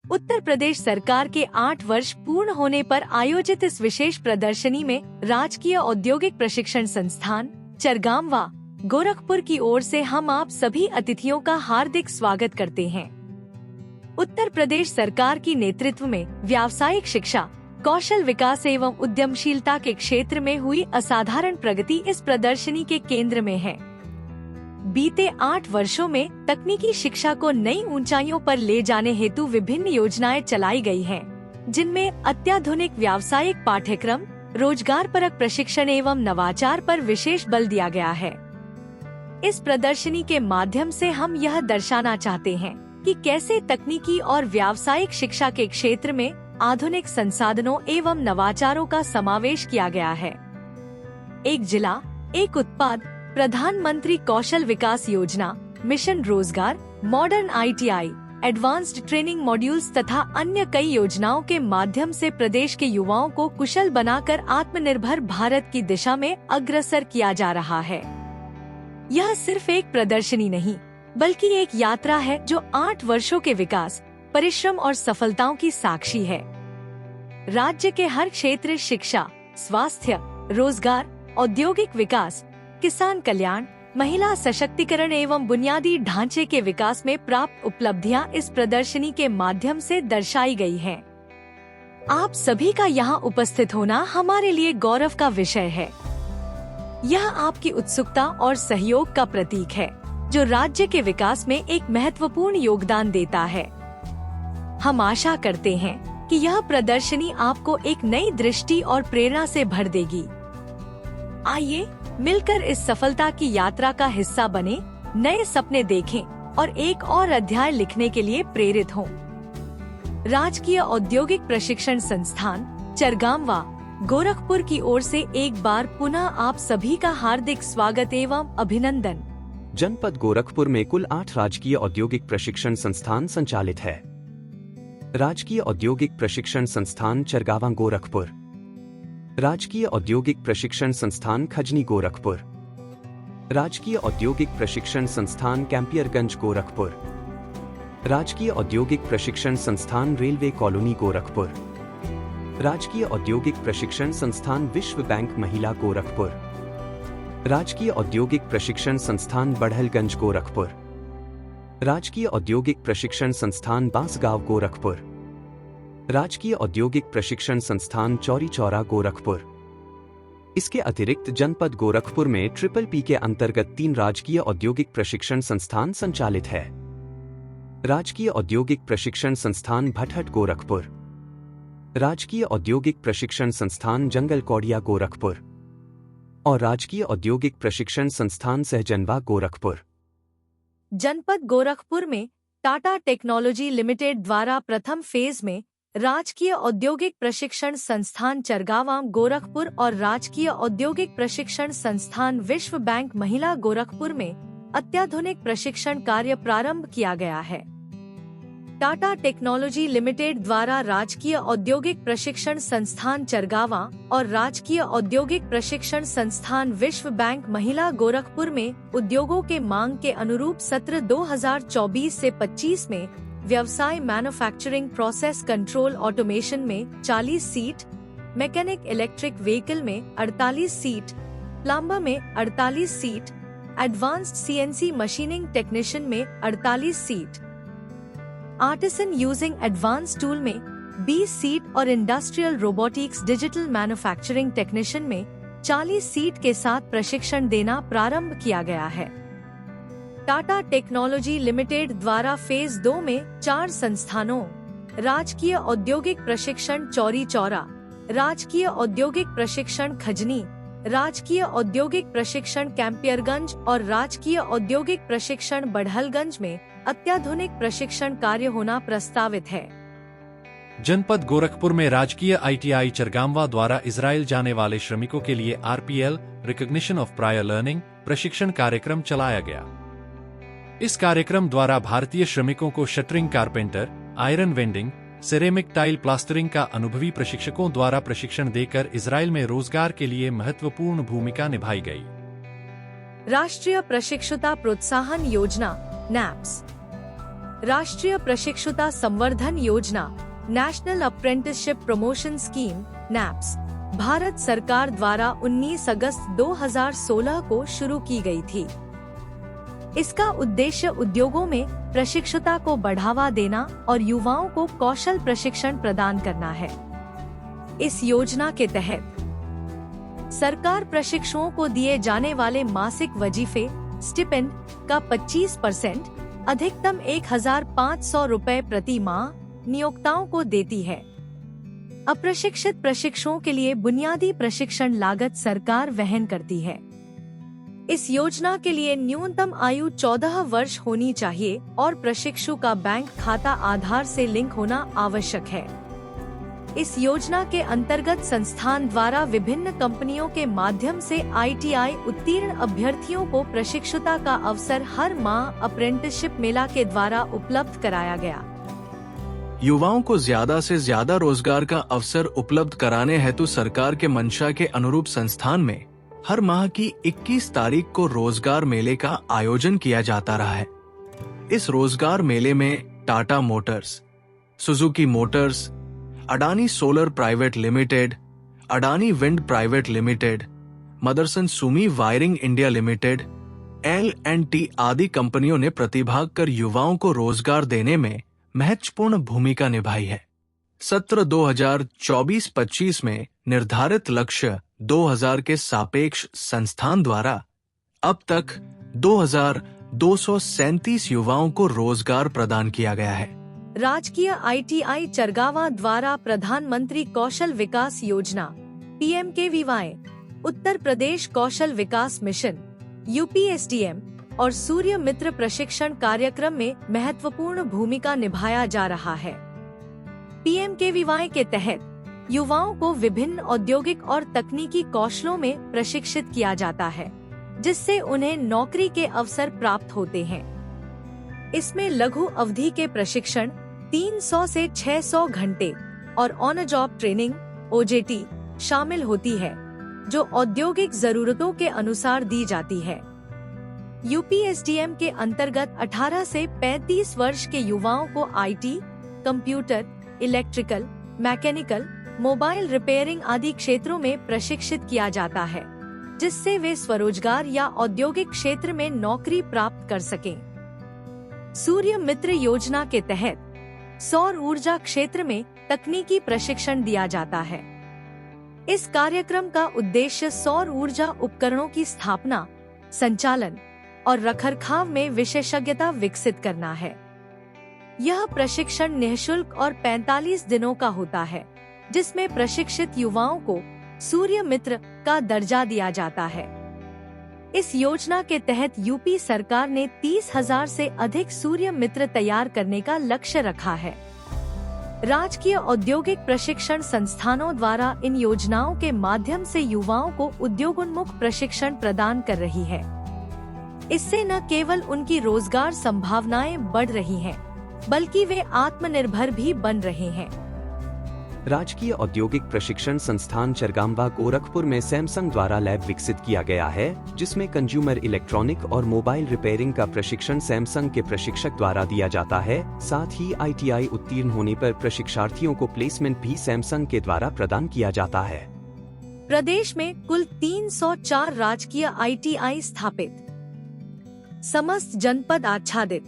उत्तर प्रदेश सरकार के 8 वर्ष पूर्ण होने पर आयोजित इस विशेष प्रदर्शनी में राजकीय औद्योगिक प्रशिक्षण संस्थान चरगाम व गोरखपुर की ओर से हम आप सभी अतिथियों का हार्दिक स्वागत करते हैं। उत्तर प्रदेश सरकार की नेतृत्व में व्यावसायिक शिक्षा, कौशल विकास एवं उद्यमशीलता के क्षेत्र में हुई असाधारण प्रगति इस प्रदर्शनी के केंद्र में है। बीते 8 वर्षों में तकनीकी शिक्षा को नई ऊंचाइयों पर ले जाने हेतु विभिन्न योजनाएं चलाई गई हैं, जिनमें अत्याधुनिक व्यावसायिक पाठ्यक्रम, रोजगारपरक प्रशिक्षण एवं नवाचार पर विशेष बल दिया गया है। इस प्रदर्शनी के माध्यम से हम यह दर्शाना चाहते हैं कि कैसे तकनीकी और व्यावसायिक शिक्षा के क्षेत्र में आधुनिक संसाधनों एवं नवाचारों का समावेश किया गया है। एक जिला, एक उत्पाद, प्रधानमंत्री कौशल विकास योजना, मिशन रोजगार, modern ITI, advanced training modules तथा अन्य कई योजनाओं के माध्यम से प्रदेश के युवाओं को कुशल बनाकर आत्मनिर्भर भारत की दिशा में अग्रसर किया जा रहा है। यह सिर्फ एक प्रदर्शनी नहीं, बल्कि एक यात्रा है जो 8 वर्षों के विकास, परिश्रम और सफलताओं की साक्षी है। राज्य के हर क्षेत्र शिक्षा, स्वास्थ्य, रोजगार, औद्योगिक विकास, किसान कल्याण, महिला सशक्तिकरण एवं बुनियादी ढांचे के विकास में प्राप्त उपलब्धियां इस प्रदर्शनी के माध्यम से दर्शाई गई हैं। आप सभी का यहाँ उपस्थित होना हमारे लिए गौरव का विषय है। यह आपकी उत्सुकता और सहयोग का प्रतीक है, जो राज्य के विकास में एक महत्वपूर्ण योगदान देता है। हम आशा करते हैं कि यह प्रदर्शनी आपको एक नई दृष्टि और प्रेरणा से भर देगी। आइए मिलकर इस सफलता की यात्रा का हिस्सा बने, नए सपने देखें और एक और अध्याय लिखने के लिए प्रेरित हों। राजकीय औद्योगिक प्रशिक्षण संस्थान चरगाम व गोरखपुर की ओर से एक बार पुनः आप सभी का हार्दिक स्वागत एवं अभिनंदन। जनपद गोरखपुर में कुल 8 राजकीय औद्योगिक प्रशिक्षण संस्थान संचालित है। राजकीय औद्योगिक प्रशिक्षण संस्थान चरगावा गोरखपुर, राजकीय औद्योगिक प्रशिक्षण संस्थान खजनी गोरखपुर, राजकीय औद्योगिक प्रशिक्षण संस्थान कैंपियरगंज गोरखपुर, राजकीय औद्योगिक प्रशिक्षण संस्थान रेलवे कॉलोनी गोरखपुर, राजकीय औद्योगिक प्रशिक्षण संस्थान विश्व बैंक महिला गोरखपुर, राजकीय औद्योगिक प्रशिक्षण संस्थान बढ़लगंज गोरखपुर, राजकीय औद्योगिक प्रशिक्षण संस्थान बांसगांव गोरखपुर, राजकीय औद्योगिक प्रशिक्षण संस्थान चौरी चौरा गोरखपुर। इसके अतिरिक्त जनपद गोरखपुर में PPP के अंतर्गत 3 राजकीय औद्योगिक प्रशिक्षण संस्थान संचालित है। राजकीय औद्योगिक प्रशिक्षण संस्थान भटहट गोरखपुर, राजकीय औद्योगिक प्रशिक्षण संस्थान जंगल कौड़िया गोरखपुर और राजकीय औद्योगिक प्रशिक्षण संस्थान सहजनवा गोरखपुर। जनपद गोरखपुर में टाटा टेक्नोलॉजी लिमिटेड द्वारा प्रथम फेज में राजकीय औद्योगिक प्रशिक्षण संस्थान चरगावा गोरखपुर और राजकीय औद्योगिक प्रशिक्षण संस्थान विश्व बैंक महिला गोरखपुर में अत्याधुनिक प्रशिक्षण कार्य प्रारंभ किया गया है। टाटा टेक्नोलॉजी लिमिटेड द्वारा राजकीय औद्योगिक प्रशिक्षण संस्थान चरगावा और राजकीय औद्योगिक प्रशिक्षण संस्थान विश्व बैंक महिला गोरखपुर में उद्योगों के मांग के अनुरूप सत्र 2024 से 25 में व्यवसाय मैन्युफैक्चरिंग प्रोसेस कंट्रोल ऑटोमेशन में 40 सीट, मैकेनिक इलेक्ट्रिक व्हीकल में 48 सीट, प्लम्बर में 48 seat, advanced CNC machining technician में 48 seat, artisan using advance tool में 20 सीट और industrial robotics digital manufacturing technician में 40 सीट के साथ प्रशिक्षण देना प्रारंभ किया गया है। टाटा टेक्नोलॉजी लिमिटेड द्वारा फेज 2 में 4 संस्थानों राजकीय औद्योगिक प्रशिक्षण चौरी चौरा, राजकीय औद्योगिक प्रशिक्षण खजनी, राजकीय औद्योगिक प्रशिक्षण कैंपियरगंज और राजकीय औद्योगिक प्रशिक्षण बढ़लगंज में अत्याधुनिक प्रशिक्षण कार्य होना प्रस्तावित है। जनपद गोरखपुर में राजकीय ITI चरगामवा द्वारा इजराइल जाने वाले श्रमिकों के लिए RPL recognition of prior learning प्रशिक्षण कार्यक्रम चलाया गया। इस कार्यक्रम द्वारा भारतीय श्रमिकों को shuttering carpenter, iron vending, ceramic tile plastering का अनुभवी प्रशिक्षकों द्वारा प्रशिक्षण देकर इजराइल में रोजगार के लिए महत्वपूर्ण भूमिका निभाई गई। राष्ट्रीय प्रशिक्षुता प्रोत्साहन योजना NAPS राष्ट्रीय प्रशिक्षुता संवर्धन योजना national apprenticeship promotion scheme naps Bharat सरकार द्वारा 19 अगस्त 2016 को शुरू की गई थी। इसका उद्देश्य उद्योगों में प्रशिक्षुता को बढ़ावा देना और युवाओं को कौशल प्रशिक्षण प्रदान करना है। इस योजना के तहत सरकार प्रशिक्षुओं को दिए जाने वाले मासिक वजीफे स्टिपेंड का 25% अधिकतम 1,500 रुपए प्रति माह नियोक्ताओं को देती है। अप्रशिक्षित प्रशिक्षुओं के लिए बुनियादी प्रशिक्षण लागत सरकार वहन करती है। इस योजना के लिए न्यूनतम आयु 14 वर्ष होनी चाहिए और प्रशिक्षु का बैंक खाता आधार से लिंक होना आवश्यक है। इस योजना के अंतर्गत संस्थान द्वारा विभिन्न कंपनियों के माध्यम से ITI उत्तीर्ण अभ्यर्थियों को प्रशिक्षुता का अवसर हर माह अप्रेंटिसशिप मेला के द्वारा उपलब्ध कराया गया। युवाओं को ज्यादा से ज्यादा रोजगार का अवसर उपलब्ध कराने हेतु सरकार के मंशा के अनुरूप संस्थान में हर माह की 21 तारीख को रोजगार मेले का आयोजन किया जाता रहा है। इस रोजगार मेले में Tata motors, Suzuki motors, Adani solar private limited, Adani wind private limited, Motherson Sumi wiring India limited, L&T आदि कंपनियों ने प्रतिभाग कर युवाओं को रोजगार देने में महत्वपूर्ण भूमिका निभाई है। सत्र 2024-25 में निर्धारित लक्ष्य 2000 के सापेक्ष संस्थान द्वारा अब तक 2,237 युवाओं को रोजगार प्रदान किया गया है। राजकीय ITI चरगावा द्वारा प्रधानमंत्री कौशल विकास योजना PMKVY, उत्तर प्रदेश कौशल विकास मिशन UPSDM और सूर्य मित्र प्रशिक्षण कार्यक्रम में महत्वपूर्ण भूमिका निभाया जा रहा है। PMKVY के तहत युवाओं को विभिन्न औद्योगिक और तकनीकी कौशलों में प्रशिक्षित किया जाता है, जिससे उन्हें नौकरी के अवसर प्राप्त होते हैं। इसमें लघु अवधि के प्रशिक्षण 300 से 600 घंटे और on a job training OJT शामिल होती है, जो औद्योगिक जरूरतों के अनुसार दी जाती है। UPSDM के अंतर्गत 18 से 35 वर्ष के युवाओं को IT, computer, electrical, mechanical, mobile repairing आदि क्षेत्रों में प्रशिक्षित किया जाता है, जिससे वे स्वरोजगार या औद्योगिक क्षेत्र में नौकरी प्राप्त कर सकें। सूर्य मित्र योजना के तहत सौर ऊर्जा क्षेत्र में तकनीकी प्रशिक्षण दिया जाता है। इस कार्यक्रम का उद्देश्य सौर ऊर्जा उपकरणों की स्थापना, संचालन और रखरखाव में विशेषज्ञता विकसित करना है। यह प्रशिक्षण निःशुल्क और 45 दिनों का होता है, जिसमें प्रशिक्षित युवाओं को सूर्य मित्र का दर्जा दिया जाता है। इस योजना के तहत यूपी सरकार ने 30,000 से अधिक सूर्य मित्र तैयार करने का लक्ष्य रखा है। राजकीय औद्योगिक प्रशिक्षण संस्थानों द्वारा इन योजनाओं के माध्यम से युवाओं को उद्योगोन्मुख प्रशिक्षण प्रदान कर रही है। इससे न केवल उनकी रोजगार संभावनाएं बढ़ रही हैं, बल्कि वे आत्मनिर्भर भी बन रहे हैं। राजकीय औद्योगिक प्रशिक्षण संस्थान चरगांवा गोरखपुर में सैमसंग द्वारा लैब विकसित किया गया है, जिसमें कंज्यूमर इलेक्ट्रॉनिक और मोबाइल रिपेयरिंग का प्रशिक्षण सैमसंग के प्रशिक्षक द्वारा दिया जाता है। साथ ही ITI उत्तीर्ण होने पर प्रशिक्षार्थियों को प्लेसमेंट भी सैमसंग के द्वारा प्रदान किया जाता है। प्रदेश में कुल 304 राजकीय ITI स्थापित, समस्त जनपद आच्छादित,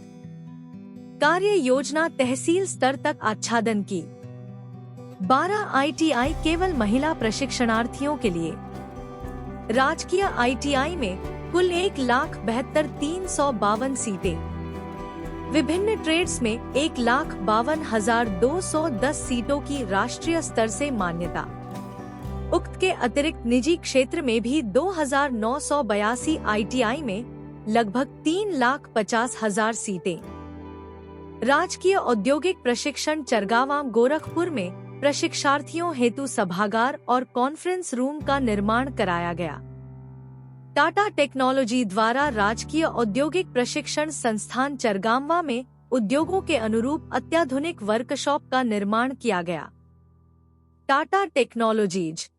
कार्य योजना तहसील स्तर तक आच्छादन की। 12 ITI केवल महिला प्रशिक्षणार्थियों के लिए। राजकीय ITI में कुल 1,72,352 सीटें। विभिन्न ट्रेड्स में 1,52,210 सीटों की राष्ट्रीय स्तर से मान्यता। उक्त के अतिरिक्त निजी क्षेत्र में भी 2,982 ITI में लगभग 3,50,000 सीटें। राजकीय औद्योगिक प्रशिक्षण चरगांवा गोरखपुर में प्रशिक्षार्थियों हेतु सभागार और कॉन्फ्रेंस रूम का निर्माण कराया गया। टाटा टेक्नोलॉजी द्वारा राजकीय औद्योगिक प्रशिक्षण संस्थान चरगांवा में उद्योगों के अनुरूप अत्याधुनिक वर्कशॉप का निर्माण किया गया। टाटा टेक्नोलॉजीज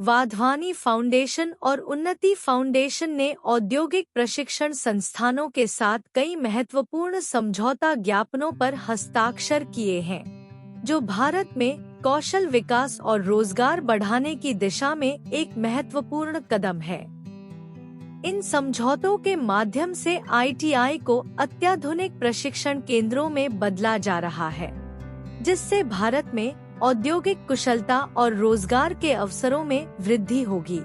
वाधवानी फाउंडेशन और उन्नति फाउंडेशन ने औद्योगिक प्रशिक्षण संस्थानों के साथ कई महत्वपूर्ण समझौता ज्ञापनों पर हस्ताक्षर किए हैं, जो भारत में कौशल विकास और रोजगार बढ़ाने की दिशा में एक महत्वपूर्ण कदम है। इन समझौतों के माध्यम से ITI को अत्याधुनिक प्रशिक्षण केंद्रों में बदला जा रहा है, जिससे भारत में औद्योगिक कुशलता और रोजगार के अवसरों में वृद्धि होगी।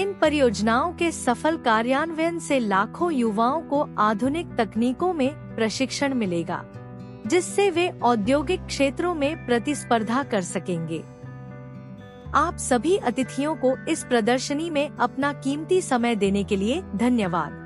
इन परियोजनाओं के सफल कार्यान्वयन से लाखों युवाओं को आधुनिक तकनीकों में प्रशिक्षण मिलेगा, जिससे वे औद्योगिक क्षेत्रों में प्रतिस्पर्धा कर सकेंगे। आप सभी अतिथियों को इस प्रदर्शनी में अपना कीमती समय देने के लिए धन्यवाद।